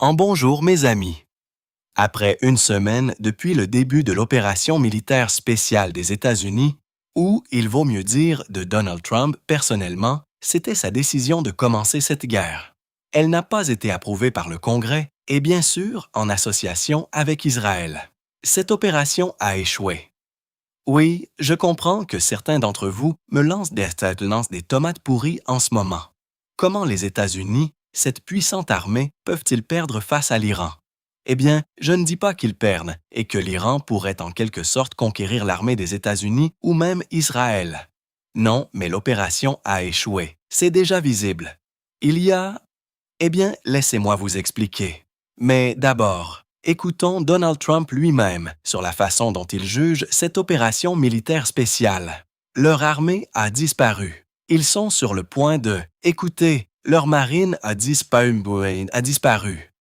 En bonjour mes amis. Après une semaine depuis le début de l'opération militaire spéciale des États-Unis, ou, il vaut mieux dire, de Donald Trump personnellement, c'était sa décision de commencer cette guerre. Elle n'a pas été approuvée par le Congrès et bien sûr en association avec Israël. Cette opération a échoué. Oui, je comprends que certains d'entre vous me lancent des tomates pourries en ce moment. Comment les États-Unis, cette puissante armée, peuvent-ils perdre face à l'Iran? Eh bien, je ne dis pas qu'ils perdent et que l'Iran pourrait en quelque sorte conquérir l'armée des États-Unis ou même Israël. Non, mais l'opération a échoué. C'est déjà visible. Il y a... Eh bien, laissez-moi vous expliquer. Mais d'abord, écoutons Donald Trump lui-même sur la façon dont il juge cette opération militaire spéciale. Leur armée a disparu. Ils sont sur le point de... Écoutez, leur marine a disparu.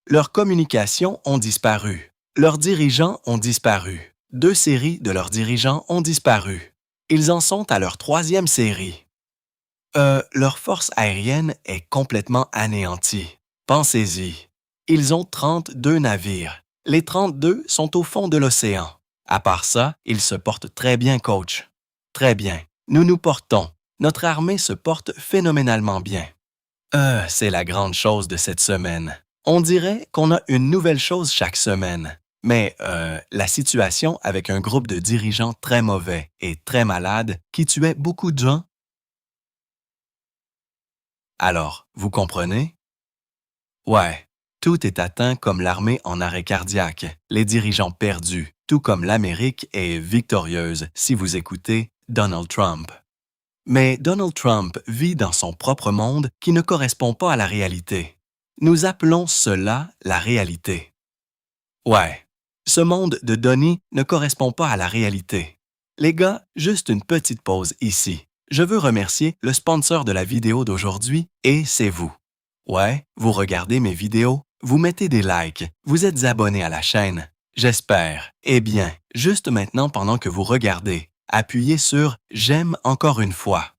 Leurs communications ont disparu. Leurs dirigeants ont disparu. 2 séries de leurs dirigeants ont disparu. Ils en sont à leur 3e série. Leur force aérienne est complètement anéantie. Pensez-y. Ils ont 32 navires. Les 32 sont au fond de l'océan. À part ça, ils se portent très bien, coach. Très bien. Nous nous portons. Notre armée se porte phénoménalement bien. C'est la grande chose de cette semaine. On dirait qu'on a une nouvelle chose chaque semaine. Mais la situation avec un groupe de dirigeants très mauvais et très malades qui tuaient beaucoup de gens. Alors, vous comprenez? Ouais, tout est atteint comme l'armée en arrêt cardiaque, les dirigeants perdus, tout comme l'Amérique est victorieuse si vous écoutez Donald Trump. Mais Donald Trump vit dans son propre monde qui ne correspond pas à la réalité. Nous appelons cela la réalité. Ouais, ce monde de Donnie ne correspond pas à la réalité. Les gars, juste une petite pause ici. Je veux remercier le sponsor de la vidéo d'aujourd'hui et c'est vous. Ouais, vous regardez mes vidéos, vous mettez des likes, vous êtes abonnés à la chaîne. J'espère. Eh bien, juste maintenant pendant que vous regardez, appuyez sur « J'aime encore une fois ».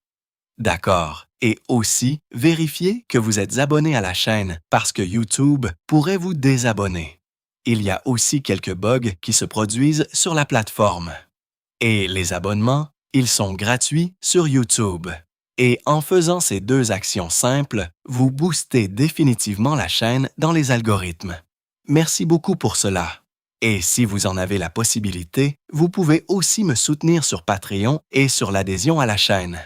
D'accord. Et aussi, vérifiez que vous êtes abonné à la chaîne parce que YouTube pourrait vous désabonner. Il y a aussi quelques bugs qui se produisent sur la plateforme. Et les abonnements, ils sont gratuits sur YouTube. Et en faisant ces 2 actions simples, vous boostez définitivement la chaîne dans les algorithmes. Merci beaucoup pour cela. Et si vous en avez la possibilité, vous pouvez aussi me soutenir sur Patreon et sur l'adhésion à la chaîne.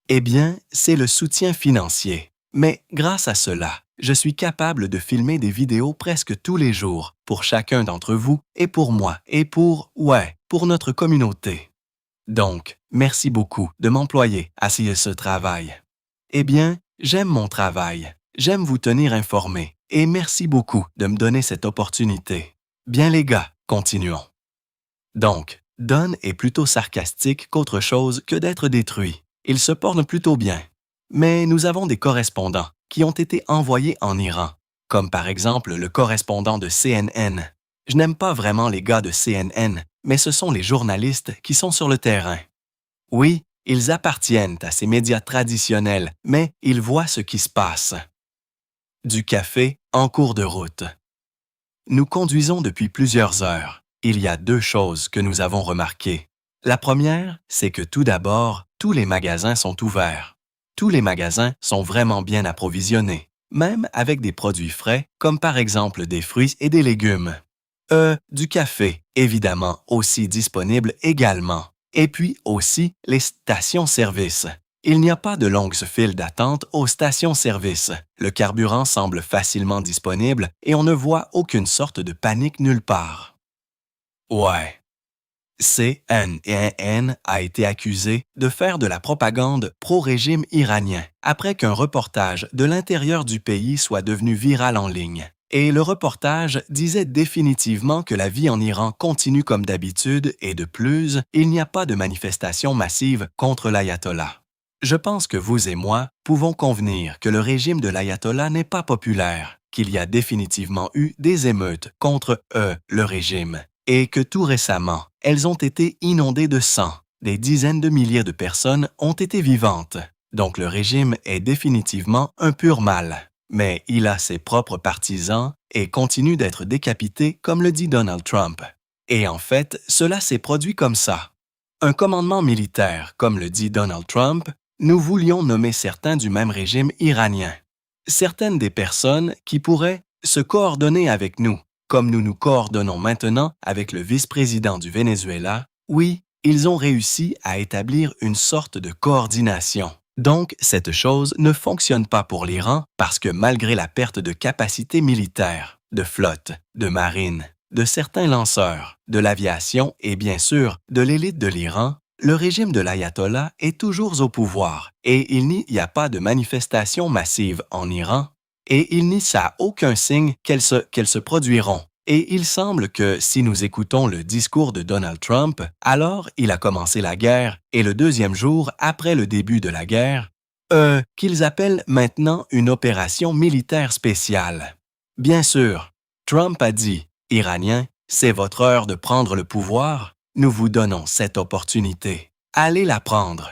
Eh bien, c'est le soutien financier. Mais grâce à cela, je suis capable de filmer des vidéos presque tous les jours pour chacun d'entre vous et pour moi et pour notre communauté. Donc, merci beaucoup de m'employer à ce travail. Eh bien, j'aime mon travail, j'aime vous tenir informé et merci beaucoup de me donner cette opportunité. Bien les gars, continuons. Donc, Don est plutôt sarcastique qu'autre chose que d'être détruit. Il se porte plutôt bien. Mais nous avons des correspondants qui ont été envoyés en Iran, comme par exemple le correspondant de CNN. Je n'aime pas vraiment les gars de CNN, mais ce sont les journalistes qui sont sur le terrain. Oui, ils appartiennent à ces médias traditionnels, mais ils voient ce qui se passe. Du café en cours de route. Nous conduisons depuis plusieurs heures. Il y a 2 choses que nous avons remarquées. La première, c'est que tout d'abord, tous les magasins sont ouverts. Tous les magasins sont vraiment bien approvisionnés, même avec des produits frais, comme par exemple des fruits et des légumes. Du café, évidemment, aussi disponible également. Et puis aussi les stations-service. Il n'y a pas de longues files d'attente aux stations-service. Le carburant semble facilement disponible et on ne voit aucune sorte de panique nulle part. Ouais. CNN a été accusé de faire de la propagande pro-régime iranien après qu'un reportage de l'intérieur du pays soit devenu viral en ligne. Et le reportage disait définitivement que la vie en Iran continue comme d'habitude et de plus, il n'y a pas de manifestation massive contre l'ayatollah. Je pense que vous et moi pouvons convenir que le régime de l'ayatollah n'est pas populaire, qu'il y a définitivement eu des émeutes contre le régime, et que tout récemment, elles ont été inondées de sang. Des dizaines de milliers de personnes ont été vivantes. Donc le régime est définitivement un pur mal. Mais il a ses propres partisans et continue d'être décapité comme le dit Donald Trump. Et en fait, cela s'est produit comme ça. Un commandement militaire, comme le dit Donald Trump, nous voulions nommer certains du même régime iranien. Certaines des personnes qui pourraient se coordonner avec nous, comme nous nous coordonnons maintenant avec le vice-président du Venezuela, oui, ils ont réussi à établir une sorte de coordination. Donc, cette chose ne fonctionne pas pour l'Iran parce que malgré la perte de capacité militaire, de flotte, de marine, de certains lanceurs, de l'aviation et bien sûr de l'élite de l'Iran, le régime de l'ayatollah est toujours au pouvoir et il n'y a pas de manifestations massives en Iran et il n'y a aucun signe qu'elles se produiront. Et il semble que si nous écoutons le discours de Donald Trump, alors il a commencé la guerre et le deuxième jour après le début de la guerre, qu'ils appellent maintenant une opération militaire spéciale. Bien sûr, Trump a dit « Iraniens, c'est votre heure de prendre le pouvoir, nous vous donnons cette opportunité. Allez la prendre. »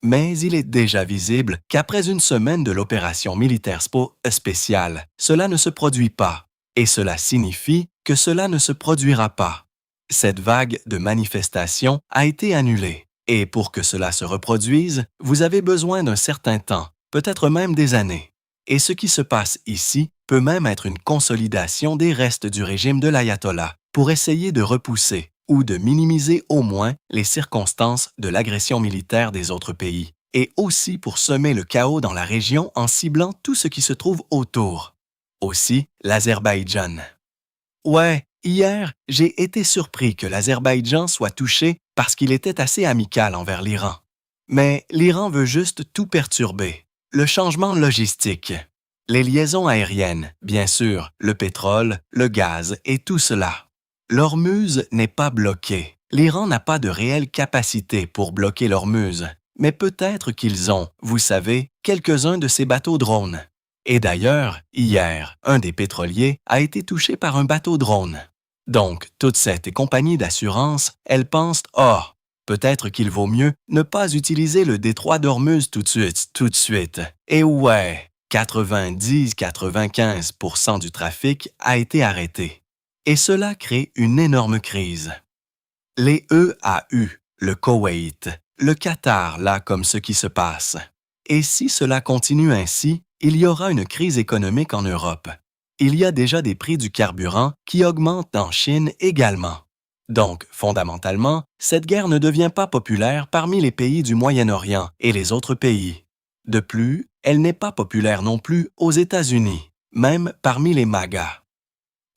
Mais il est déjà visible qu'après une semaine de l'opération militaire spéciale, cela ne se produit pas. Et cela signifie que cela ne se produira pas. Cette vague de manifestations a été annulée. Et pour que cela se reproduise, vous avez besoin d'un certain temps, peut-être même des années. Et ce qui se passe ici peut même être une consolidation des restes du régime de l'ayatollah pour essayer de repousser ou de minimiser au moins les circonstances de l'agression militaire des autres pays, et aussi pour semer le chaos dans la région en ciblant tout ce qui se trouve autour. Aussi, l'Azerbaïdjan. Ouais, hier, j'ai été surpris que l'Azerbaïdjan soit touché parce qu'il était assez amical envers l'Iran. Mais l'Iran veut juste tout perturber. Le changement logistique, les liaisons aériennes, bien sûr, le pétrole, le gaz et tout cela. L'Ormuz n'est pas bloqué. L'Iran n'a pas de réelle capacité pour bloquer l'Ormuz, mais peut-être qu'ils ont, vous savez, quelques-uns de ces bateaux drones. Et d'ailleurs, hier, un des pétroliers a été touché par un bateau drone. Donc, toutes ces compagnies d'assurance, elles pensent « Oh, peut-être qu'il vaut mieux ne pas utiliser le détroit d'Ormuz tout de suite. » Et ouais, 90-95% du trafic a été arrêté. Et cela crée une énorme crise. Les EAU, le Koweït, le Qatar, là comme ce qui se passe. Et si cela continue ainsi, il y aura une crise économique en Europe. Il y a déjà des prix du carburant qui augmentent en Chine également. Donc, fondamentalement, cette guerre ne devient pas populaire parmi les pays du Moyen-Orient et les autres pays. De plus, elle n'est pas populaire non plus aux États-Unis, même parmi les MAGA.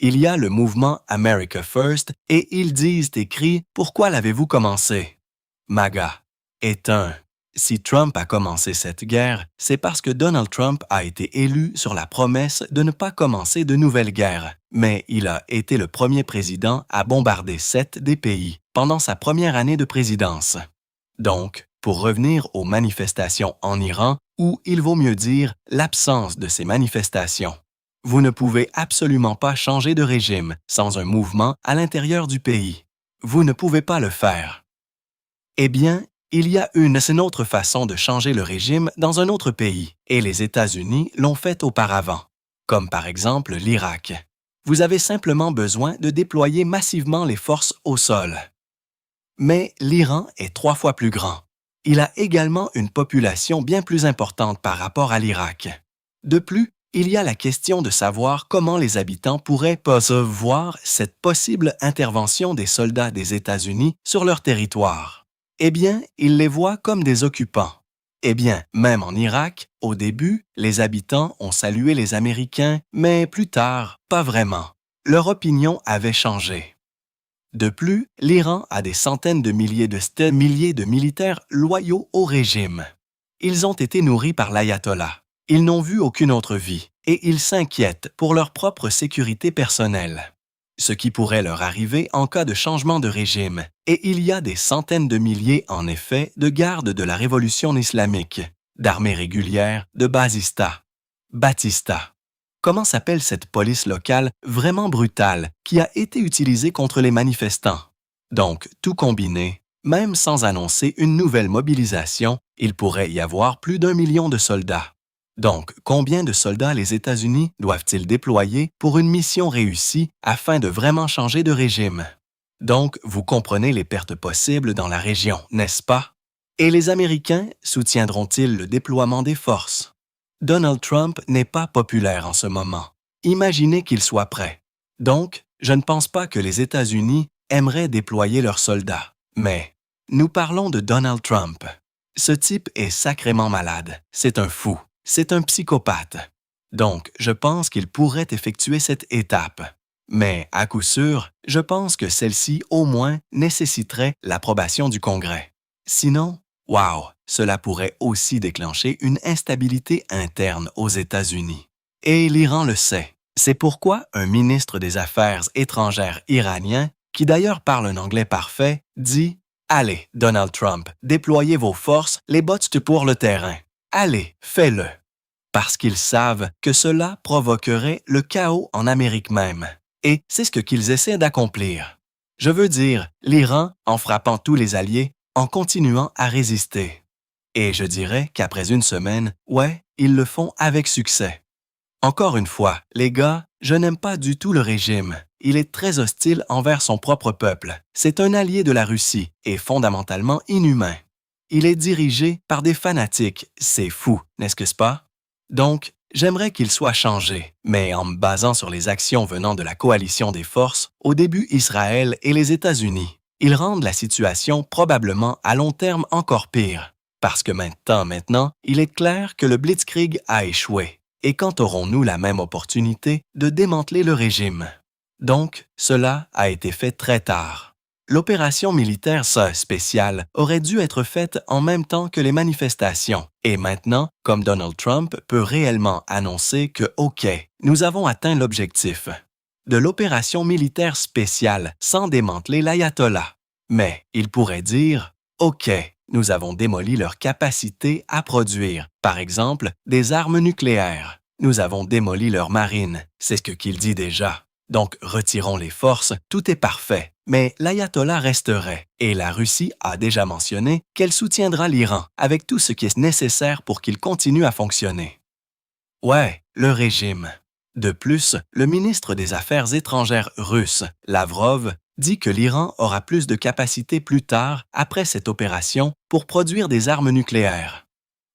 Il y a le mouvement America First et ils disent et crient « Pourquoi l'avez-vous commencé ?» MAGA est un. Si Trump a commencé cette guerre, c'est parce que Donald Trump a été élu sur la promesse de ne pas commencer de nouvelles guerres, mais il a été le premier président à bombarder 7 des pays pendant sa première année de présidence. Donc, pour revenir aux manifestations en Iran, ou il vaut mieux dire l'absence de ces manifestations. Vous ne pouvez absolument pas changer de régime sans un mouvement à l'intérieur du pays. Vous ne pouvez pas le faire. Eh bien, il y a une autre façon de changer le régime dans un autre pays, et les États-Unis l'ont fait auparavant, comme par exemple l'Irak. Vous avez simplement besoin de déployer massivement les forces au sol. Mais l'Iran est 3 fois plus grand. Il a également une population bien plus importante par rapport à l'Irak. De plus, il y a la question de savoir comment les habitants pourraient percevoir cette possible intervention des soldats des États-Unis sur leur territoire. Eh bien, ils les voient comme des occupants. Eh bien, même en Irak, au début, les habitants ont salué les Américains, mais plus tard, pas vraiment. Leur opinion avait changé. De plus, l'Iran a des centaines de milliers de militaires loyaux au régime. Ils ont été nourris par l'ayatollah. Ils n'ont vu aucune autre vie et ils s'inquiètent pour leur propre sécurité personnelle. Ce qui pourrait leur arriver en cas de changement de régime. Et il y a des centaines de milliers, en effet, de gardes de la révolution islamique, d'armées régulières, de Batista. Comment s'appelle cette police locale vraiment brutale qui a été utilisée contre les manifestants? Donc, tout combiné, même sans annoncer une nouvelle mobilisation, il pourrait y avoir plus d'1 million de soldats. Donc, combien de soldats les États-Unis doivent-ils déployer pour une mission réussie afin de vraiment changer de régime? Donc, vous comprenez les pertes possibles dans la région, n'est-ce pas? Et les Américains soutiendront-ils le déploiement des forces? Donald Trump n'est pas populaire en ce moment. Imaginez qu'il soit prêt. Donc, je ne pense pas que les États-Unis aimeraient déployer leurs soldats. Mais, nous parlons de Donald Trump. Ce type est sacrément malade. C'est un fou. C'est un psychopathe. Donc, je pense qu'il pourrait effectuer cette étape. Mais, à coup sûr, je pense que celle-ci, au moins, nécessiterait l'approbation du Congrès. Sinon, wow, cela pourrait aussi déclencher une instabilité interne aux États-Unis. Et l'Iran le sait. C'est pourquoi un ministre des Affaires étrangères iranien, qui d'ailleurs parle un anglais parfait, dit « Allez, Donald Trump, déployez vos forces, les bottes pour le terrain. Allez, fais-le. » Parce qu'ils savent que cela provoquerait le chaos en Amérique même. Et c'est ce qu'ils essaient d'accomplir. Je veux dire, l'Iran, en frappant tous les alliés, en continuant à résister. Et je dirais qu'après une semaine, ouais, ils le font avec succès. Encore une fois, les gars, je n'aime pas du tout le régime. Il est très hostile envers son propre peuple. C'est un allié de la Russie et fondamentalement inhumain. Il est dirigé par des fanatiques. C'est fou, n'est-ce pas? Donc, j'aimerais qu'il soit changé, mais en me basant sur les actions venant de la coalition des forces, au début Israël et les États-Unis, ils rendent la situation probablement à long terme encore pire, parce que maintenant, il est clair que le Blitzkrieg a échoué. Et quand aurons-nous la même opportunité de démanteler le régime? Donc, cela a été fait très tard. L'opération militaire spéciale aurait dû être faite en même temps que les manifestations. Et maintenant, comme Donald Trump peut réellement annoncer que, OK, nous avons atteint l'objectif de l'opération militaire spéciale sans démanteler l'ayatollah. Mais il pourrait dire, OK, nous avons démoli leur capacité à produire, par exemple, des armes nucléaires. Nous avons démoli leur marine, c'est ce qu'il dit déjà. Donc, retirons les forces, tout est parfait. Mais l'ayatollah resterait, et la Russie a déjà mentionné qu'elle soutiendra l'Iran avec tout ce qui est nécessaire pour qu'il continue à fonctionner. Ouais, le régime. De plus, le ministre des Affaires étrangères russe, Lavrov, dit que l'Iran aura plus de capacité plus tard, après cette opération, pour produire des armes nucléaires.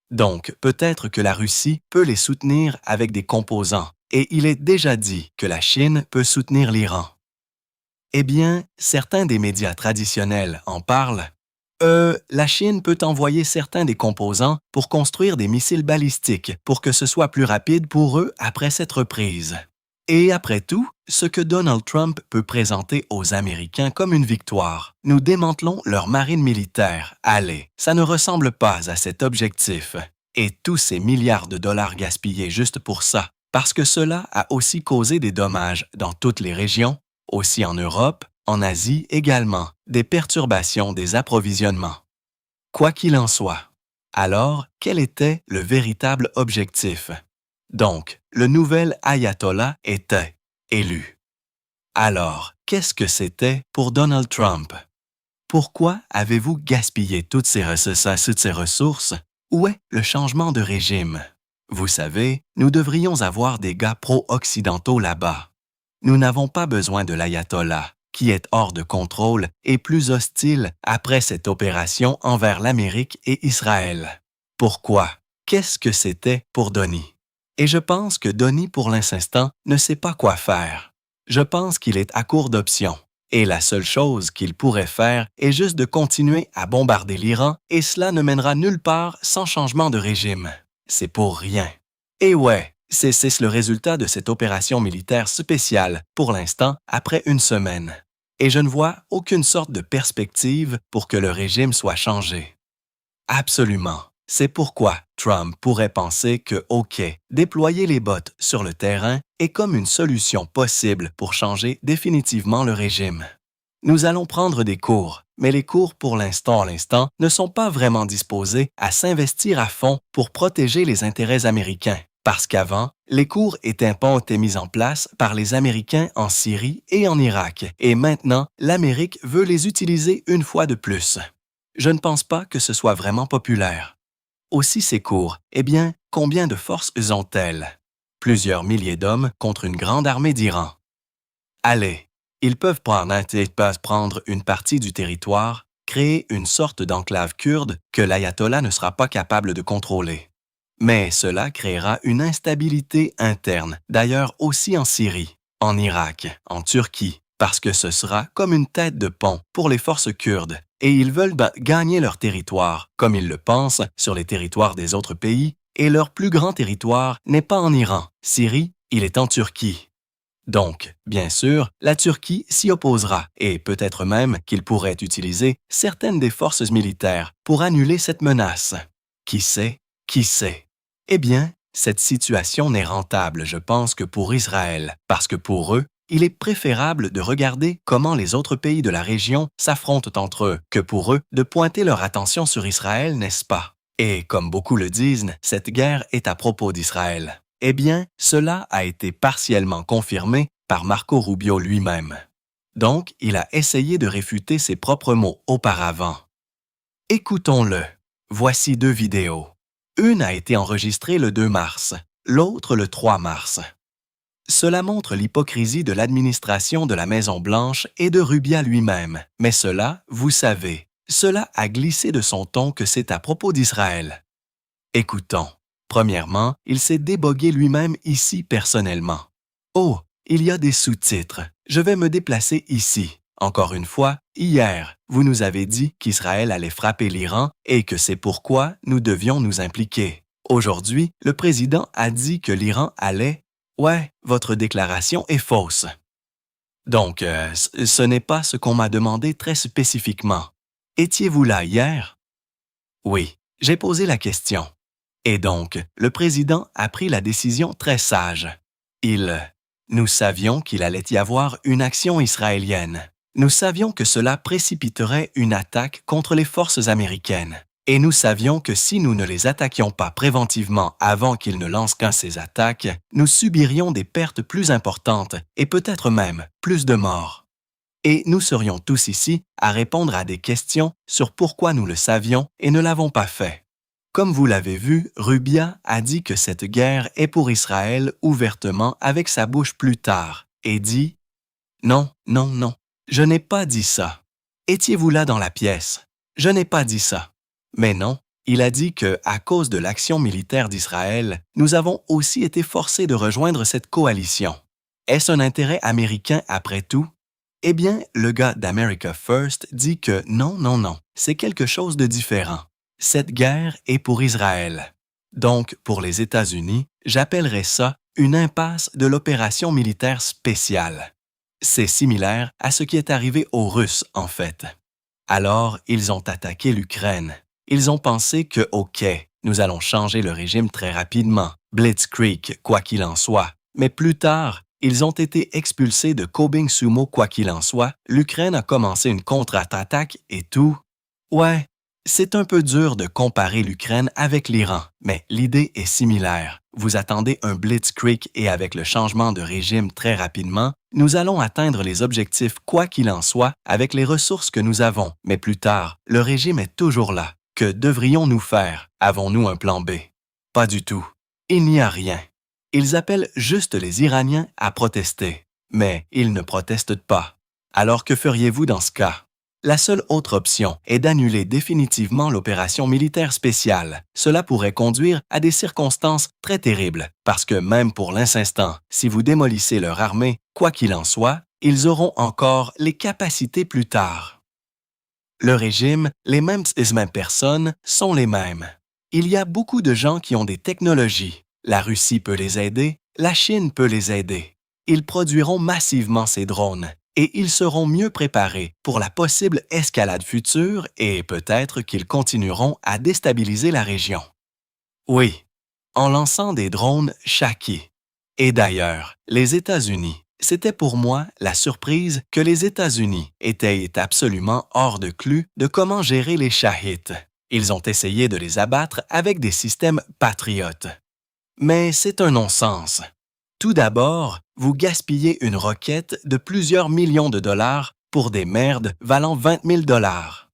Donc, peut-être que la Russie peut les soutenir avec des composants, et il est déjà dit que la Chine peut soutenir l'Iran. Eh bien, certains des médias traditionnels en parlent. La Chine peut envoyer certains des composants pour construire des missiles balistiques pour que ce soit plus rapide pour eux après cette reprise. Et après tout, ce que Donald Trump peut présenter aux Américains comme une victoire, nous démantelons leur marine militaire. Allez, ça ne ressemble pas à cet objectif. Et tous ces milliards de dollars gaspillés juste pour ça, parce que cela a aussi causé des dommages dans toutes les régions, aussi en Europe, en Asie également, des perturbations des approvisionnements. Quoi qu'il en soit, alors, quel était le véritable objectif? Donc, le nouvel ayatollah était élu. Alors, qu'est-ce que c'était pour Donald Trump? Pourquoi avez-vous gaspillé toutes ces ressources? Où est le changement de régime? Vous savez, nous devrions avoir des gars pro-occidentaux là-bas. Nous n'avons pas besoin de l'ayatollah, qui est hors de contrôle et plus hostile après cette opération envers l'Amérique et Israël. Pourquoi? Qu'est-ce que c'était pour Donnie? Et je pense que Donnie, pour l'instant, ne sait pas quoi faire. Je pense qu'il est à court d'options. Et la seule chose qu'il pourrait faire est juste de continuer à bombarder l'Iran et cela ne mènera nulle part sans changement de régime. C'est pour rien. Et ouais, c'est le résultat de cette opération militaire spéciale, pour l'instant, après une semaine. Et je ne vois aucune sorte de perspective pour que le régime soit changé. Absolument. C'est pourquoi Trump pourrait penser que, OK, déployer les bots sur le terrain est comme une solution possible pour changer définitivement le régime. Nous allons prendre des cours, mais les cours pour l'instant ne sont pas vraiment disposés à s'investir à fond pour protéger les intérêts américains. Parce qu'avant, les cours étaient mis en place par les Américains en Syrie et en Irak, et maintenant, l'Amérique veut les utiliser une fois de plus. Je ne pense pas que ce soit vraiment populaire. Aussi ces cours, eh bien, combien de forces ont-elles? Plusieurs milliers d'hommes contre une grande armée d'Iran. Allez, ils peuvent prendre une partie du territoire, créer une sorte d'enclave kurde que l'ayatollah ne sera pas capable de contrôler. Mais cela créera une instabilité interne, d'ailleurs aussi en Syrie, en Irak, en Turquie, parce que ce sera comme une tête de pont pour les forces kurdes, et ils veulent gagner leur territoire, comme ils le pensent, sur les territoires des autres pays, et leur plus grand territoire n'est pas en Iran, Syrie, il est en Turquie. Donc, bien sûr, la Turquie s'y opposera et peut-être même qu'il pourrait utiliser certaines des forces militaires pour annuler cette menace. Qui sait? Qui sait? Eh bien, cette situation n'est rentable, je pense, que pour Israël, parce que pour eux, il est préférable de regarder comment les autres pays de la région s'affrontent entre eux que pour eux de pointer leur attention sur Israël, n'est-ce pas? Et comme beaucoup le disent, cette guerre est à propos d'Israël. Eh bien, cela a été partiellement confirmé par Marco Rubio lui-même. Donc, il a essayé de réfuter ses propres mots auparavant. Écoutons-le. Voici 2 vidéos. Une a été enregistrée le 2 mars, l'autre le 3 mars. Cela montre l'hypocrisie de l'administration de la Maison-Blanche et de Rubio lui-même, mais cela, vous savez, cela a glissé de son ton que c'est à propos d'Israël. Écoutons. Premièrement, il s'est débogué lui-même ici personnellement. Oh, il y a des sous-titres. Je vais me déplacer ici. Encore une fois, hier, vous nous avez dit qu'Israël allait frapper l'Iran et que c'est pourquoi nous devions nous impliquer. Aujourd'hui, le président a dit que l'Iran allait... Ouais, votre déclaration est fausse. Donc, ce n'est pas ce qu'on m'a demandé très spécifiquement. Étiez-vous là hier? Oui, j'ai posé la question. Et donc, le président a pris la décision très sage. Nous savions qu'il allait y avoir une action israélienne. Nous savions que cela précipiterait une attaque contre les forces américaines. Et nous savions que si nous ne les attaquions pas préventivement avant qu'ils ne lancent qu'un ces attaques, nous subirions des pertes plus importantes et peut-être même plus de morts. Et nous serions tous ici à répondre à des questions sur pourquoi nous le savions et ne l'avons pas fait. Comme vous l'avez vu, Rubio a dit que cette guerre est pour Israël ouvertement avec sa bouche plus tard et dit « Non, non, non, je n'ai pas dit ça. Étiez-vous là dans la pièce? Je n'ai pas dit ça. » Mais non, il a dit que, à cause de l'action militaire d'Israël, nous avons aussi été forcés de rejoindre cette coalition. Est-ce un intérêt américain après tout? Eh bien, le gars d'America First dit que non, non, non, c'est quelque chose de différent. Cette guerre est pour Israël. Donc, pour les États-Unis, j'appellerais ça une impasse de l'opération militaire spéciale. C'est similaire à ce qui est arrivé aux Russes, en fait. Alors, ils ont attaqué l'Ukraine. Ils ont pensé que, OK, nous allons changer le régime très rapidement, Blitzkrieg, quoi qu'il en soit. Mais plus tard, ils ont été expulsés de Kobing Sumo, quoi qu'il en soit. L'Ukraine a commencé une contre-attaque et tout. Ouais, c'est un peu dur de comparer l'Ukraine avec l'Iran, mais l'idée est similaire. Vous attendez un Blitzkrieg et avec le changement de régime très rapidement, nous allons atteindre les objectifs quoi qu'il en soit avec les ressources que nous avons. Mais plus tard, le régime est toujours là. Que devrions-nous faire? Avons-nous un plan B? Pas du tout. Il n'y a rien. Ils appellent juste les Iraniens à protester. Mais ils ne protestent pas. Alors que feriez-vous dans ce cas? La seule autre option est d'annuler définitivement l'opération militaire spéciale. Cela pourrait conduire à des circonstances très terribles, parce que même pour l'instant, si vous démolissez leur armée, quoi qu'il en soit, ils auront encore les capacités plus tard. Le régime, les mêmes personnes sont les mêmes. Il y a beaucoup de gens qui ont des technologies. La Russie peut les aider, la Chine peut les aider. Ils produiront massivement ces drones et ils seront mieux préparés pour la possible escalade future et peut-être qu'ils continueront à déstabiliser la région. Oui, en lançant des drones Shaki. Et d'ailleurs, les États-Unis, c'était pour moi la surprise que les États-Unis étaient absolument hors de clou de comment gérer les Shahites. Ils ont essayé de les abattre avec des systèmes patriotes. Mais c'est un non-sens. Tout d'abord, vous gaspillez une roquette de plusieurs millions de dollars pour des merdes valant 20 000 $.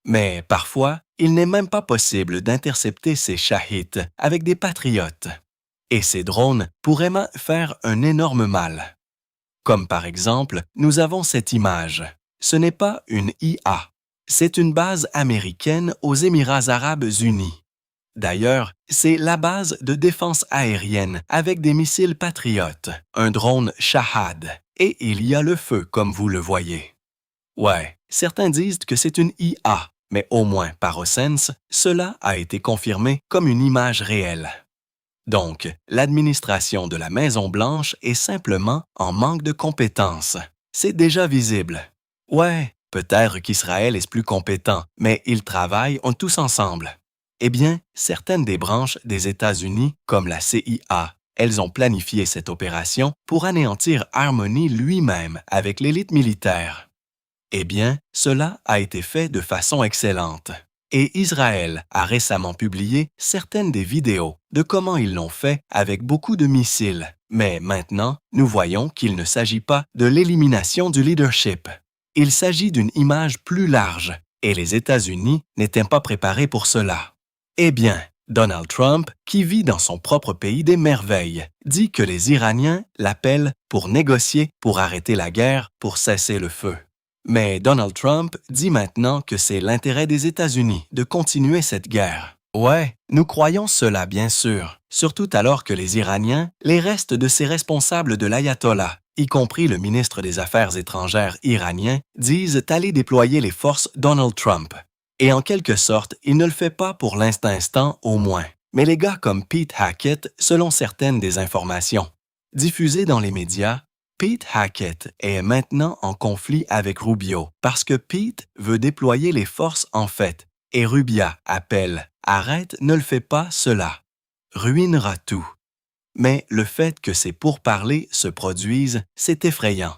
Mais parfois, il n'est même pas possible d'intercepter ces shahites avec des patriotes. Et ces drones pourraient faire un énorme mal. Comme par exemple, nous avons cette image. Ce n'est pas une IA. C'est une base américaine aux Émirats arabes unis. D'ailleurs, c'est la base de défense aérienne avec des missiles patriotes, un drone Shahad, et il y a le feu comme vous le voyez. Ouais, certains disent que c'est une IA, mais au moins par Osense, cela a été confirmé comme une image réelle. Donc, l'administration de la Maison-Blanche est simplement en manque de compétences. C'est déjà visible. Ouais, peut-être qu'Israël est plus compétent, mais ils travaillent tous ensemble. Eh bien, certaines des branches des États-Unis, comme la CIA, elles ont planifié cette opération pour anéantir Harmony lui-même avec l'élite militaire. Eh bien, cela a été fait de façon excellente. Et Israël a récemment publié certaines des vidéos de comment ils l'ont fait avec beaucoup de missiles. Mais maintenant, nous voyons qu'il ne s'agit pas de l'élimination du leadership. Il s'agit d'une image plus large, et les États-Unis n'étaient pas préparés pour cela. Eh bien, Donald Trump, qui vit dans son propre pays des merveilles, dit que les Iraniens l'appellent pour négocier, pour arrêter la guerre, pour cesser le feu. Mais Donald Trump dit maintenant que c'est l'intérêt des États-Unis de continuer cette guerre. Ouais, nous croyons cela bien sûr, surtout alors que les Iraniens, les restes de ces responsables de l'ayatollah, y compris le ministre des Affaires étrangères iranien, disent aller déployer les forces Donald Trump. Et en quelque sorte, il ne le fait pas pour l'instant au moins. Mais les gars comme Pete Hackett, selon certaines des informations diffusées dans les médias, Pete Hackett est maintenant en conflit avec Rubio parce que Pete veut déployer les forces en fait et Rubia appelle « Arrête, ne le fais pas, cela ruinera tout ». Mais le fait que ces pourparlers se produisent, c'est effrayant.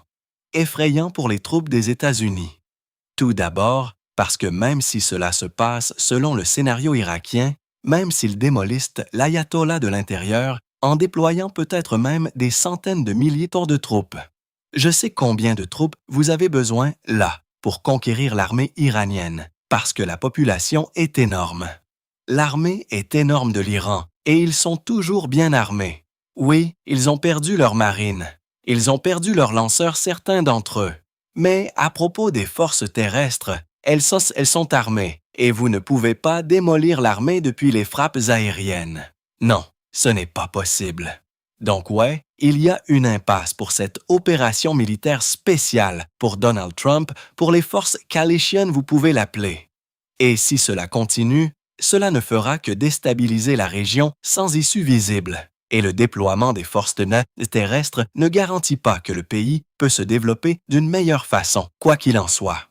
Effrayant pour les troupes des États-Unis. Tout d'abord, parce que même si cela se passe selon le scénario irakien, même s'ils démolissent l'ayatollah de l'intérieur, en déployant peut-être même des centaines de milliers de troupes. Je sais combien de troupes vous avez besoin là pour conquérir l'armée iranienne, parce que la population est énorme. L'armée est énorme de l'Iran et ils sont toujours bien armés. Oui, ils ont perdu leur marine. Ils ont perdu leurs lanceurs, certains d'entre eux. Mais à propos des forces terrestres, elles sont armées et vous ne pouvez pas démolir l'armée depuis les frappes aériennes. Non. Ce n'est pas possible. Donc ouais, il y a une impasse pour cette opération militaire spéciale pour Donald Trump, pour les forces coalition, vous pouvez l'appeler. Et si cela continue, cela ne fera que déstabiliser la région sans issue visible. Et le déploiement des forces terrestres ne garantit pas que le pays peut se développer d'une meilleure façon, quoi qu'il en soit.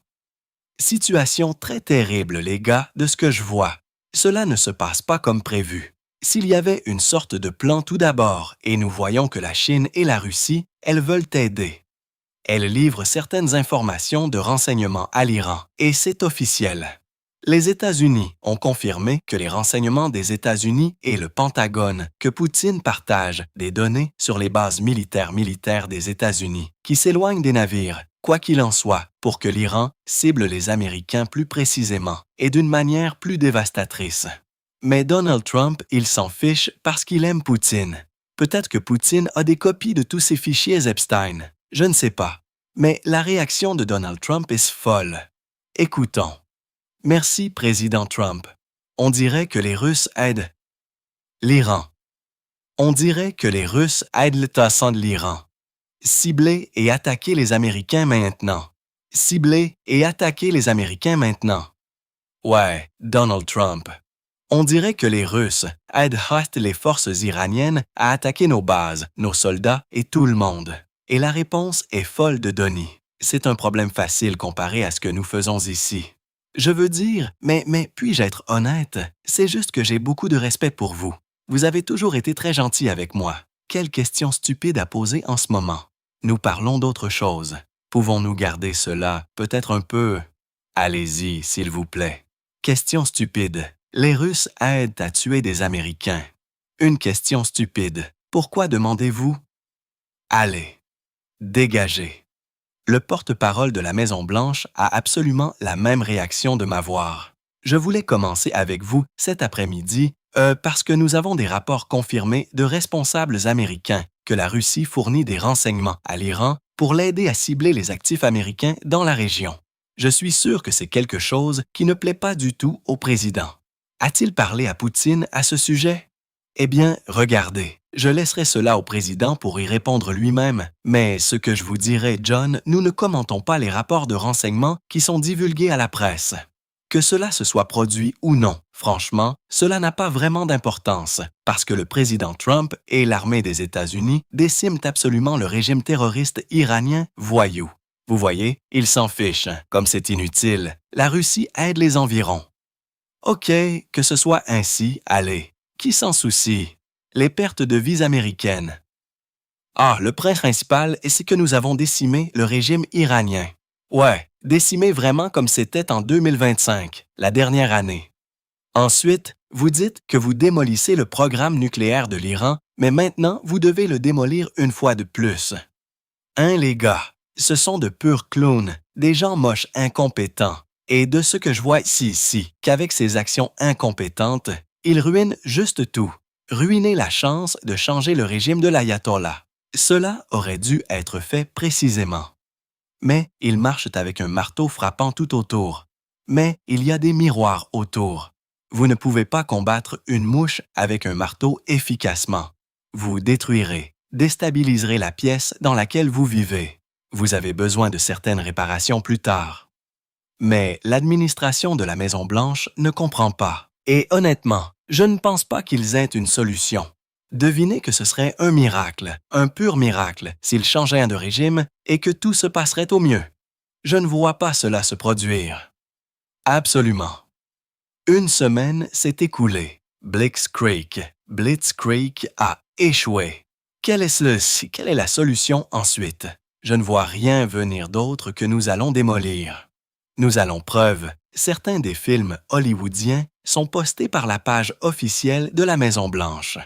Situation très terrible, les gars, de ce que je vois. Cela ne se passe pas comme prévu. S'il y avait une sorte de plan tout d'abord, et nous voyons que la Chine et la Russie, elles veulent aider. Elles livrent certaines informations de renseignement à l'Iran, et c'est officiel. Les États-Unis ont confirmé que les renseignements des États-Unis et le Pentagone, que Poutine partage des données sur les bases militaires des États-Unis, qui s'éloignent des navires, quoi qu'il en soit, pour que l'Iran cible les Américains plus précisément et d'une manière plus dévastatrice. Mais Donald Trump, il s'en fiche parce qu'il aime Poutine. Peut-être que Poutine a des copies de tous ces fichiers Epstein. Je ne sais pas. Mais la réaction de Donald Trump est folle. Écoutons. Merci, Président Trump. On dirait que les Russes aident l'Iran. On dirait que les Russes aident l'État de l'Iran. Cibler et attaquer les Américains maintenant. Cibler et attaquer les Américains maintenant. Ouais, Donald Trump. On dirait que les Russes aident les forces iraniennes à attaquer nos bases, nos soldats et tout le monde. Et la réponse est folle de Donnie. C'est un problème facile comparé à ce que nous faisons ici. Je veux dire, mais puis-je être honnête? C'est juste que j'ai beaucoup de respect pour vous. Vous avez toujours été très gentil avec moi. Quelle question stupide à poser en ce moment. Nous parlons d'autre chose. Pouvons-nous garder cela peut-être un peu... Allez-y, s'il vous plaît. Question stupide. Les Russes aident à tuer des Américains. Une question stupide. Pourquoi demandez-vous? Allez, dégagez. Le porte-parole de la Maison-Blanche a absolument la même réaction de m'avoir. Je voulais commencer avec vous cet après-midi parce que nous avons des rapports confirmés de responsables américains que la Russie fournit des renseignements à l'Iran pour l'aider à cibler les actifs américains dans la région. Je suis sûr que c'est quelque chose qui ne plaît pas du tout au président. A-t-il parlé à Poutine à ce sujet? Eh bien, regardez, je laisserai cela au président pour y répondre lui-même, mais ce que je vous dirai, John, nous ne commentons pas les rapports de renseignement qui sont divulgués à la presse. Que cela se soit produit ou non, franchement, cela n'a pas vraiment d'importance, parce que le président Trump et l'armée des États-Unis déciment absolument le régime terroriste iranien voyou. Vous voyez, ils s'en fichent, comme c'est inutile. La Russie aide les environs. OK, que ce soit ainsi, allez. Qui s'en soucie? Les pertes de vies américaines. Ah, le point principal, c'est que nous avons décimé le régime iranien. Ouais, décimé vraiment comme c'était en 2025, la dernière année. Ensuite, vous dites que vous démolissez le programme nucléaire de l'Iran, mais maintenant vous devez le démolir une fois de plus. Hein, les gars, ce sont de purs clowns, des gens moches incompétents. Et de ce que je vois ici, qu'avec ces actions incompétentes, ils ruinent juste tout. Ruiner la chance de changer le régime de l'ayatollah. Cela aurait dû être fait précisément. Mais ils marchent avec un marteau frappant tout autour. Mais il y a des miroirs autour. Vous ne pouvez pas combattre une mouche avec un marteau efficacement. Vous détruirez, déstabiliserez la pièce dans laquelle vous vivez. Vous avez besoin de certaines réparations plus tard. Mais l'administration de la Maison-Blanche ne comprend pas. Et honnêtement, je ne pense pas qu'ils aient une solution. Devinez que ce serait un miracle, un pur miracle, s'ils changeaient de régime et que tout se passerait au mieux. Je ne vois pas cela se produire. Absolument. Une semaine s'est écoulée. Blitzkrieg a échoué. Quelle est la solution ensuite? Je ne vois rien venir d'autre que nous allons démolir. Nous allons preuve, certains des films hollywoodiens sont postés par la page officielle de la Maison-Blanche.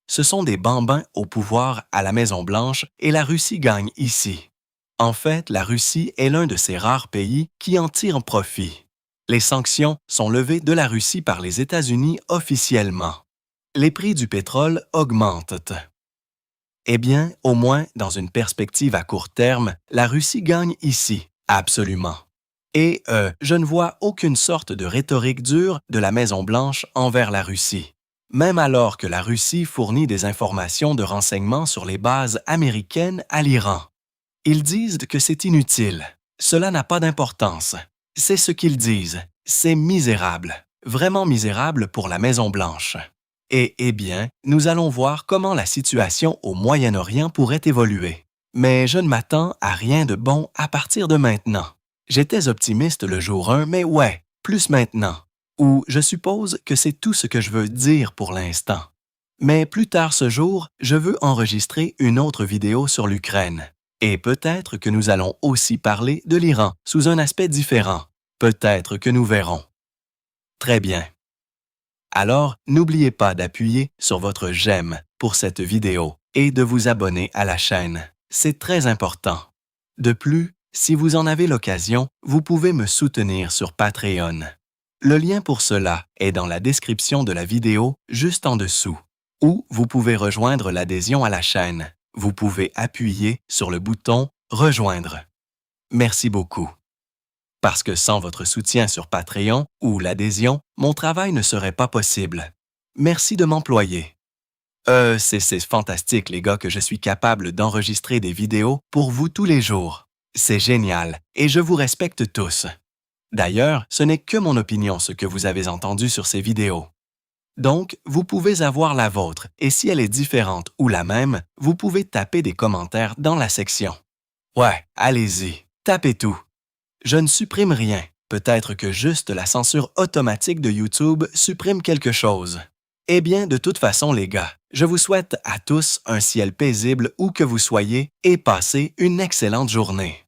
Ce sont des bambins au pouvoir à la Maison-Blanche et la Russie gagne ici. En fait, la Russie est l'un de ces rares pays qui en tirent profit. Les sanctions sont levées de la Russie par les États-Unis officiellement. Les prix du pétrole augmentent. Eh bien, au moins, dans une perspective à court terme, la Russie gagne ici, absolument. Et je ne vois aucune sorte de rhétorique dure de la Maison-Blanche envers la Russie. Même alors que la Russie fournit des informations de renseignement sur les bases américaines à l'Iran. Ils disent que c'est inutile. Cela n'a pas d'importance. C'est ce qu'ils disent. C'est misérable. Vraiment misérable pour la Maison-Blanche. Et eh bien, nous allons voir comment la situation au Moyen-Orient pourrait évoluer. Mais je ne m'attends à rien de bon à partir de maintenant. J'étais optimiste le jour 1, mais ouais, plus maintenant. Ou je suppose que c'est tout ce que je veux dire pour l'instant. Mais plus tard ce jour, je veux enregistrer une autre vidéo sur l'Ukraine. Et peut-être que nous allons aussi parler de l'Iran sous un aspect différent. Peut-être que nous verrons. Très bien. Alors, n'oubliez pas d'appuyer sur votre j'aime pour cette vidéo et de vous abonner à la chaîne. C'est très important. De plus, si vous en avez l'occasion, vous pouvez me soutenir sur Patreon. Le lien pour cela est dans la description de la vidéo juste en dessous. Ou vous pouvez rejoindre l'adhésion à la chaîne. Vous pouvez appuyer sur le bouton « Rejoindre ». Merci beaucoup. Parce que sans votre soutien sur Patreon ou l'adhésion, mon travail ne serait pas possible. Merci de m'employer. C'est fantastique, les gars, que je suis capable d'enregistrer des vidéos pour vous tous les jours. C'est génial, et je vous respecte tous. D'ailleurs, ce n'est que mon opinion ce que vous avez entendu sur ces vidéos. Donc, vous pouvez avoir la vôtre, et si elle est différente ou la même, vous pouvez taper des commentaires dans la section. Ouais, allez-y, tapez tout. Je ne supprime rien. Peut-être que juste la censure automatique de YouTube supprime quelque chose. Eh bien, de toute façon, les gars, je vous souhaite à tous un ciel paisible où que vous soyez et passez une excellente journée.